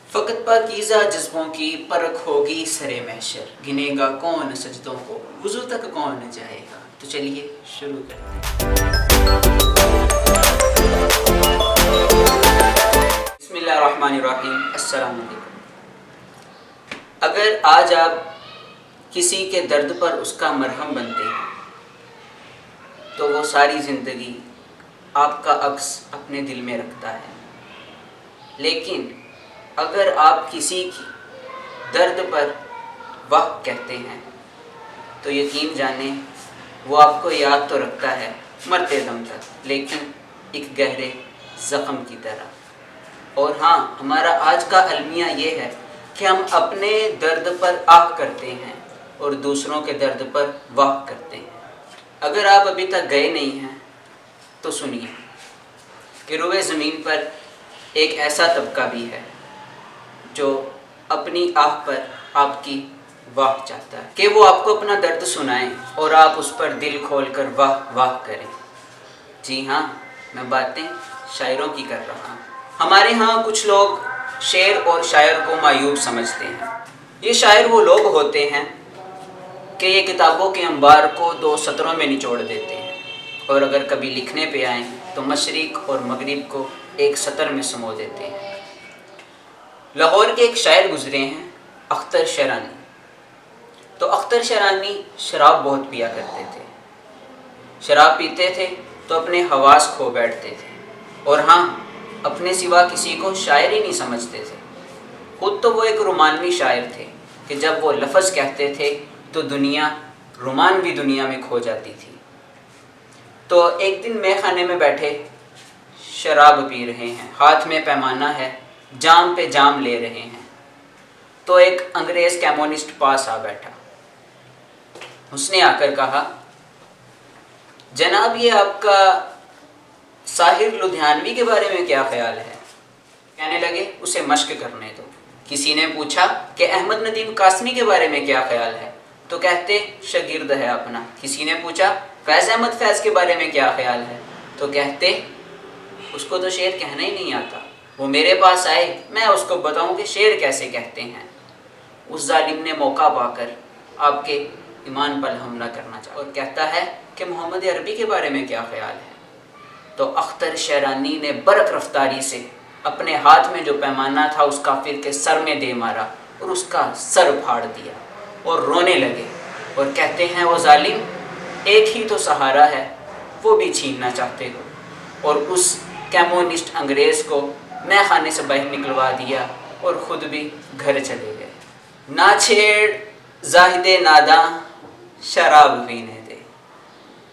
فقط پاکیزہ جذبوں کی پرکھ ہوگی سرے محشر، گنے گا کون سجدوں کو، وضو تک کون جائے گا۔ تو چلیے شروع کرتے ہیں۔ بسم اللہ الرحمن الرحیم۔ السلام علیکم۔ اگر آج آپ کسی کے درد پر اس کا مرہم بنتے ہیں تو وہ ساری زندگی آپ کا عکس اپنے دل میں رکھتا ہے، لیکن اگر آپ کسی کی درد پر واہ کہتے ہیں تو یقین جانیں وہ آپ کو یاد تو رکھتا ہے مرتے دم تک، لیکن ایک گہرے زخم کی طرح۔ اور ہاں، ہمارا آج کا المیہ یہ ہے کہ ہم اپنے درد پر آہ کرتے ہیں اور دوسروں کے درد پر واہ کرتے ہیں۔ اگر آپ ابھی تک گئے نہیں ہیں تو سنیے کہ روئے زمین پر ایک ایسا طبقہ بھی ہے جو اپنی آہ پر آپ کی واہ چاہتا ہے کہ وہ آپ کو اپنا درد سنائیں اور آپ اس پر دل کھول کر واہ واہ کریں۔ جی ہاں، میں باتیں شاعروں کی کر رہا ہوں۔ ہمارے ہاں کچھ لوگ شعر اور شاعر کو معیوب سمجھتے ہیں۔ یہ شاعر وہ لوگ ہوتے ہیں کہ یہ کتابوں کے انبار کو 2 سطروں میں نچوڑ دیتے ہیں، اور اگر کبھی لکھنے پہ آئیں تو مشرق اور مغرب کو ایک سطر میں سمو دیتے ہیں۔ لاہور کے ایک شاعر گزرے ہیں، اختر شیرانی۔ تو اختر شیرانی شراب بہت پیا کرتے تھے۔ شراب پیتے تھے تو اپنے حواس کھو بیٹھتے تھے، اور ہاں، اپنے سوا کسی کو شاعر ہی نہیں سمجھتے تھے۔ خود تو وہ ایک رومانوی شاعر تھے کہ جب وہ لفظ کہتے تھے تو دنیا، رومانوی دنیا میں کھو جاتی تھی۔ تو ایک دن میخ خانے میں بیٹھے شراب پی رہے ہیں، ہاتھ میں پیمانہ ہے، جام پہ جام لے رہے ہیں، تو ایک انگریز کمیونسٹ پاس آ بیٹھا۔ اس نے آ کر کہا، جناب یہ آپ کا ساحر لدھیانوی کے بارے میں کیا خیال ہے؟ کہنے لگے اسے مشق کرنے دو۔ کسی نے پوچھا کہ احمد ندیم قاسمی کے بارے میں کیا خیال ہے؟ تو کہتے شاگرد ہے اپنا۔ کسی نے پوچھا فیض احمد فیض کے بارے میں کیا خیال ہے؟ تو کہتے اس کو تو شعر کہنا ہی نہیں آتا، وہ میرے پاس آئے میں اس کو بتاؤں کہ شعر کیسے کہتے ہیں۔ اس ظالم نے موقع پا کر آپ کے ایمان پر حملہ کرنا چاہا اور کہتا ہے کہ محمد عربی کے بارے میں کیا خیال ہے؟ تو اختر شیرانی نے برق رفتاری سے اپنے ہاتھ میں جو پیمانہ تھا اس کافر کے سر میں دے مارا اور اس کا سر پھاڑ دیا، اور رونے لگے اور کہتے ہیں وہ ظالم، ایک ہی تو سہارا ہے، وہ بھی چھیننا چاہتے ہو۔ اور اس کمیونسٹ انگریز کو میخ خانے سے باہر نکلوا دیا اور خود بھی گھر چلے گئے۔ نہ چھیڑ زاہد ناداں شراب پینے دے،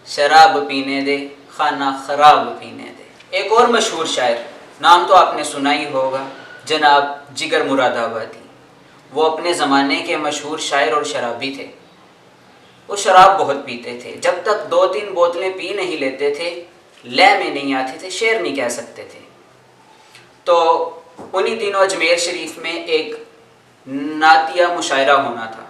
شراب پینے دے خانہ خراب پینے دے۔ ایک اور مشہور شاعر، نام تو آپ نے سنا ہی ہوگا، جناب جگر مراد آبادی۔ وہ اپنے زمانے کے مشہور شاعر اور شرابی تھے۔ وہ شراب بہت پیتے تھے، جب تک 2-3 بوتلیں پی نہیں لیتے تھے، لے میں نہیں آتے تھے، شعر نہیں کہہ سکتے تھے۔ تو انہی دنوں اجمیر شریف میں ایک نعتیہ مشاعرہ ہونا تھا۔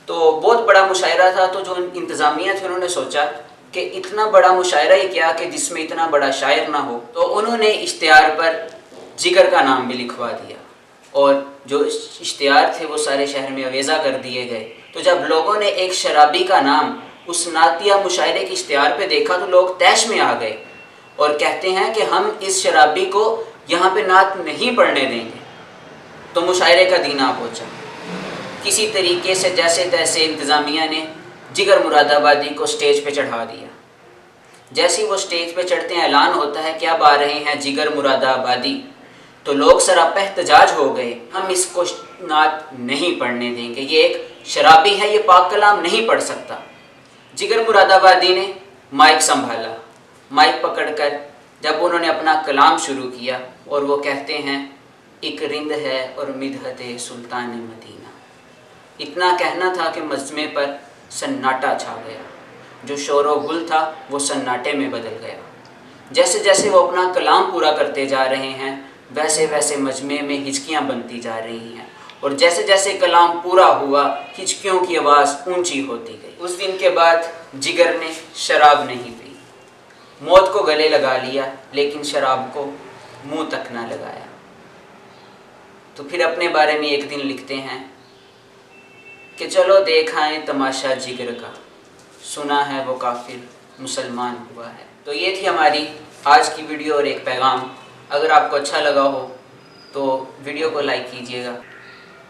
تو بہت بڑا مشاعرہ تھا، تو جو انتظامیہ تھے انہوں نے سوچا کہ اتنا بڑا مشاعرہ ہی کیا کہ جس میں اتنا بڑا شاعر نہ ہو، تو انہوں نے اشتہار پر جگر کا نام بھی لکھوا دیا، اور جو اشتہار تھے وہ سارے شہر میں اویزا کر دیے گئے۔ تو جب لوگوں نے ایک شرابی کا نام اس نعتیہ مشاعرے کے اشتہار پہ دیکھا تو لوگ طیش میں آ گئے اور کہتے ہیں کہ ہم اس شرابی کو یہاں پہ نعت نہیں پڑھنے دیں گے۔ تو مشاعرے کا دن آ پہنچا۔ کسی طریقے سے جیسے تیسے انتظامیہ نے جگر مراد آبادی کو سٹیج پہ چڑھا دیا۔ جیسے وہ سٹیج پہ چڑھتے ہیں اعلان ہوتا ہے کہ اب آ رہے ہیں جگر مراد آبادی، تو لوگ سراپا احتجاج ہو گئے، ہم اس کو نعت نہیں پڑھنے دیں گے، یہ ایک شرابی ہے، یہ پاک کلام نہیں پڑھ سکتا۔ جگر مراد آبادی نے مائک سنبھالا، مائک پکڑ کر جب انہوں نے اپنا کلام شروع کیا، اور وہ کہتے ہیں ایک رند ہے اور مدحت سلطان مدینہ۔ اتنا کہنا تھا کہ مجمع پر سناٹا چھا گیا، جو شور و گل تھا وہ سناٹے میں بدل گیا۔ جیسے جیسے وہ اپنا کلام پورا کرتے جا رہے ہیں ویسے ویسے مجمع میں ہچکیاں بنتی جا رہی ہیں، اور جیسے جیسے کلام پورا ہوا ہچکیوں کی آواز اونچی ہوتی گئی۔ اس دن کے بعد جگر نے شراب نہیں پی، موت کو گلے لگا لیا، لیکن شراب کو منہ تک نہ لگایا۔ تو پھر اپنے بارے میں ایک دن لکھتے ہیں کہ چلو دیکھائیں تماشا جگر کا، سنا ہے وہ کافر مسلمان ہوا ہے۔ تو یہ تھی ہماری آج کی ویڈیو اور ایک پیغام۔ اگر آپ کو اچھا لگا ہو تو ویڈیو کو لائک کیجیے گا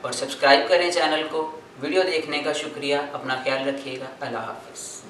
اور سبسکرائب کریں چینل کو۔ ویڈیو دیکھنے کا شکریہ، اپنا خیال رکھیے گا، اللہ حافظ۔